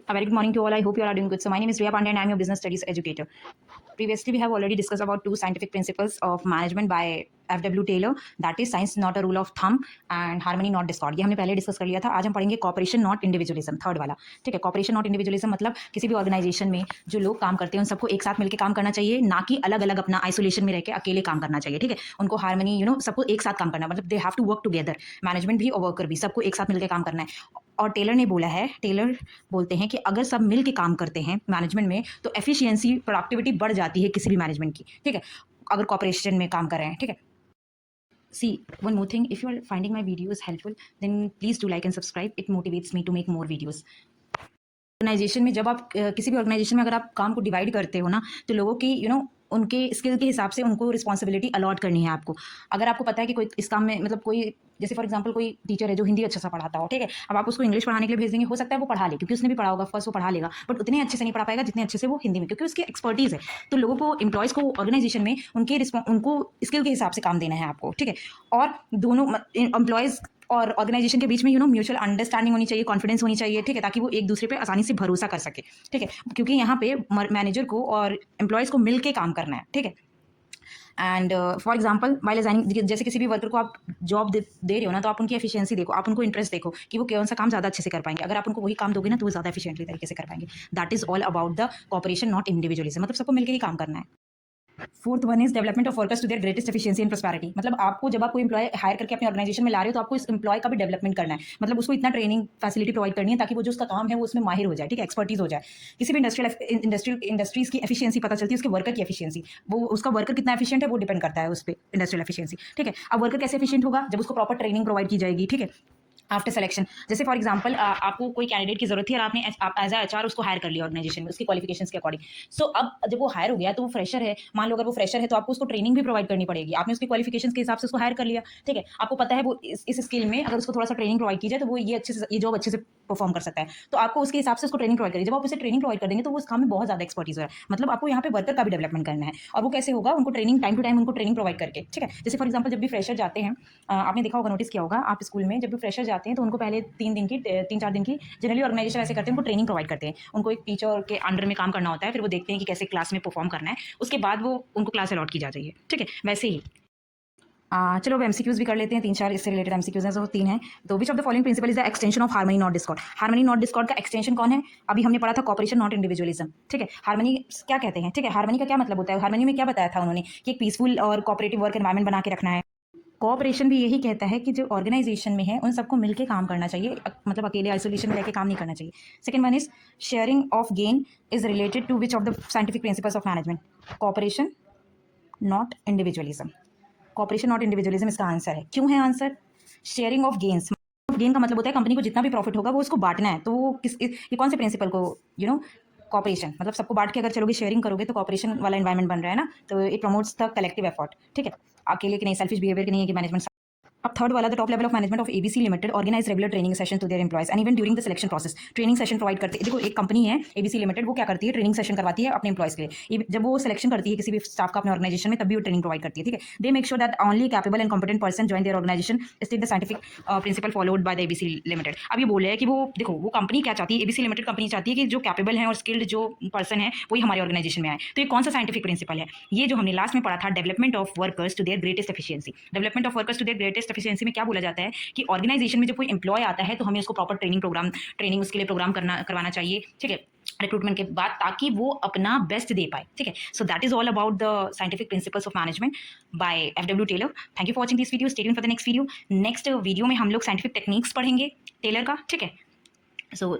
A very good morning to all. I hope you all are doing good. So my name is Riya Pandey and I am your business studies educator. Previously, we have already discussed about 2 scientific principles of management by F.W. Taylor. That is science not a rule of thumb and harmony not discord. ये हमने पहले discuss कर लिया था. आज हम पढ़ेंगे corporation not individualism, third वाला. ठीक है. कॉपरेशन नॉट इंडिविजुअलिज्म मतलब किसी भी ऑर्गेनाइजेशन में जो लोग काम करते हैं उन सबको एक साथ मिलकर काम करना चाहिए, ना कि अलग अलग अपना आइसोलेशन में रह के अकेले काम करना चाहिए. ठीक है. उनको हार्मनी सबको एक साथ काम करना, मतलब they have to work together. Management भी और वर्कर भी, सबको एक साथ मिलकर काम करना है. और टेलर ने बोला है, टेलर बोलते हैं कि अगर सब मिल के काम करते हैं मैनेजमेंट में तो एफिशिएंसी, प्रोडक्टिविटी बढ़ जाती है किसी भी मैनेजमेंट की. ठीक है. अगर कॉपरेशन में काम कर रहे हैं. ठीक है. See, one more thing, if you are finding my videos helpful, then please do like and subscribe. It motivates me to make more videos. Organization में जब आप किसी भी ऑर्गेनाइजेशन में अगर आप काम को डिवाइड करते हो ना, तो लोगों की उनके स्किल के हिसाब से उनको रिस्पॉन्सिबिलिटी अलॉट करनी है आपको. अगर आपको पता है कि कोई इस काम में, मतलब कोई जैसे फॉर एग्जांपल कोई टीचर है जो हिंदी अच्छा सा पढ़ाता हो. ठीक है. अब आप उसको इंग्लिश पढ़ाने के लिए भेज देंगे, हो सकता है वो पढ़ा ले क्योंकि उसने भी पढ़ा होगा, फर्स्ट वो पढ़ा लेगा, बट उतने अच्छे से नहीं पढ़ा पाएगा जितने अच्छे से वो हिंदी में, क्योंकि उसकी एक्सपर्टीज़ है. तो लोगों को, एम्प्लॉयज़ को ऑर्गेनाइजेशन में उनको स्किल के हिसाब से काम देना है आपको. ठीक है. और दोनों एम्प्लॉयज़ और ऑर्गेनाइजेशन के बीच में म्यूचुअल अंडरस्टैंडिंग होनी चाहिए, कॉन्फिडेंस होनी चाहिए. ठीक है. ताकि वो एक दूसरे पे आसानी से भरोसा कर सके. ठीक है. क्योंकि यहाँ पे मैनेजर को और एम्प्लॉयज़ को मिल के काम करना है. ठीक है. And for example while assigning, जैसे किसी भी वर्कर को आप जॉब दे रहे हो ना, तो आप उनकी एफिशिएंसी देखो, आप उनको इंटरेस्ट देखो कि वो कौन सा काम ज़्यादा अच्छे से कर पाएंगे. अगर आप उनको वही काम दोगे ना तो वो ज़्यादा एफिशिएंटली तरीके से कर पाएंगे. That is all about the cooperation not individualism. मतलब सबको मिलकर ही काम करना है. Fourth one is development of workers to their greatest efficiency and prosperity. मतलब आपको जब आप कोई एम्प्लॉय हायर करके अपने ऑर्गेनाइजेशन में ला रहे हो तो आपको इस एम्प्लॉय का भी डेवलपमेंट करना है. मतलब उसको इतना ट्रेनिंग फैसिलिटी प्रोवाइड करनी है ताकि वो जो उसका काम है वो उसमें माहिर हो जाए. ठीक है. एक्सपर्टीज हो जाए. किसी भी इंडस्ट्रीज की एफिशिएंसी पता चलती है उसके वर्कर की एफिशिएंसी. वो उसका वर्कर कितना एफिशिएंट है वो डिपेंड करता है उस पर, इंडस्ट्रियल एफिशिएंसी. ठीक है. अब वर्कर कैसे एफिशिएंट होगा? जब उसको प्रॉपर ट्रेनिंग प्रोवाइड की जाएगी. ठीक है. आफ्टर सिलेक्शन, जैसे फॉर एग्जांपल आपको कोई कैंडिडेट की जरूरत थी और आपने आप एज एचआर उसको हायर कर लिया ऑर्गेनाइजेशन में उसकी क्वालिफिकेशंस के अकॉर्डिंग. सो अब जब वो हायर हो गया तो वो फ्रेशर है. मान लो अगर वो फ्रेशर है तो आपको उसको ट्रेनिंग भी प्रोवाइड करनी पड़ेगी. आपने उसकी क्वालिफिकेशंस के हिसाब से उसको हायर कर लिया. ठीक है. आपको पता है वो इस स्किल में अगर उसको थोड़ा सा ट्रेनिंग प्रोवाइड की जाए तो वो ये जॉब अच्छे से परफॉर्म कर सकता है. तो आपको उसके हिसाब से उसको ट्रेनिंग प्रोवाइड करिए. जब आप उसे ट्रेनिंग प्रोवाइड कर देंगे तो वो उस काम में बहुत ज़्यादा एक्सपर्टीज है. मतलब आपको यहाँ पे वर्कर का भी डेवलपमेंट करना है. और वो कैसे होगा? उनको ट्रेनिंग टाइम टू टाइम उनको ट्रेनिंग प्रोवाइड करके. ठीक है. जैसे फॉर एग्जाम्पल जब भी फ्रेशर जाते हैं, आपने देखा होगा, नोटिस किया होगा आप स्कूल में, जब भी फ्रेशर जाते हैं तो उनको पहले 3-4 दिन की जनरली ऑर्गेनाइजेशन ऐसे करते हैं, उनको ट्रेनिंग प्रोवाइड करते हैं. उनको एक टीचर के अंडर में काम करना होता है, फिर वो देखते हैं कि कैसे क्लास में परफॉर्म करना है, उसके बाद वो उनको क्लास अलॉट की जा रही है. ठीक है. वैसे ही चलो अब एमसीक्यूज भी कर लेते हैं. 3-4 इससे रिलेटेड एमसीक्यूज हैं, जो 3 हैं. तो which of the following principle is the extension of harmony not discord. Harmony not discord का एक्सटेंशन कौन है? अभी हमने पढ़ा था कॉपरेशन नॉट इंडिविजुअलिज्म. ठीक है. हार्मनी क्या कहते हैं? ठीक है. हार्मनी का क्या मतलब होता है? हार्मनी में क्या बताया था उन्होंने कि एक पीसफुल और कोऑपरेटिव वर्क एनवायरनमेंट बना के रखना है. कोऑपरेशन भी यही कहता है कि जो ऑर्गेनाइजेशन में है उन सबको मिलकर काम करना चाहिए, मतलब अकेले आइसोलेशन में रहकर काम नहीं करना चाहिए. Second one is sharing of gain is related to which of the scientific principles of management. Cooperation not individualism. Cooperation not individualism इसका आंसर है. क्यों है answer? Sharing of gains. Gain का मतलब होता है कंपनी को जितना भी प्रॉफिट होगा वो उसको बांटना है. तो वो ये कौन से प्रिंसिपल को कॉपरेशन, मतलब सबको बांट के अगर चलोगे, शेयरिंग करोगे तो कॉपरेशन वाला एनवायरनमेंट बन रहा है ना. तो it promotes the collective effort. ठीक है. अकेले की नहीं, सेल्फिश बिहेवियर की नहीं है कि मैनेजमेंट. अब थर्ड वाला, the top level of management of ABC limited organize regular training session to their employees and even during the selection process. Training session provide करती है. देखो एक कंपनी है एबीसी लिमिटेड, वो क्या करती है? ट्रेनिंग सेशन करवाती है अपने एम्प्लॉयज के लिए. जब वो सिलेक्शन करती है किसी भी स्टाफ का अपने ऑर्गेनाइजेशन में, तभी वो ट्रेनिंग प्रोवाइड करती है. ठीक है. They make sure that only capable and competent person join their organization state the scientific principle followed by the ABC limited. अब ये बोल रहे हैं कि वो देखो वो कंपनी क्या चाहती है, एबीसी लिमिटेड कंपनी चाहती है कि जो कैपेबल है और स्किल्ड जो पर्सन है वही हमारे ऑर्गेनाइजेशन में आए. तो ये कौन सा साइंटिफिक प्रिंसिपल है? ये जो हमने लास्ट में पढ़ा था, development of workers to their greatest efficiency. Development of workers to their greatest efficiency में क्या बोला जाता है कि ऑर्गेनाइजेशन में जब कोई एम्प्लॉय आता है तो हमें उसको प्रॉपर ट्रेनिंग उसके लिए प्रोग्राम करवाना चाहिए. ठीक है. रिक्रूटमेंट के बाद, ताकि वो अपना बेस्ट दे पाए. ठीक है. So that is all about the scientific principles of management by F W. Taylor. Thank you for watching this video. Stay tuned for the next video. Next video में हम लोग साइंटिफिक टेक्निक्स पढ़ेंगे टेलर का. ठीक है. सो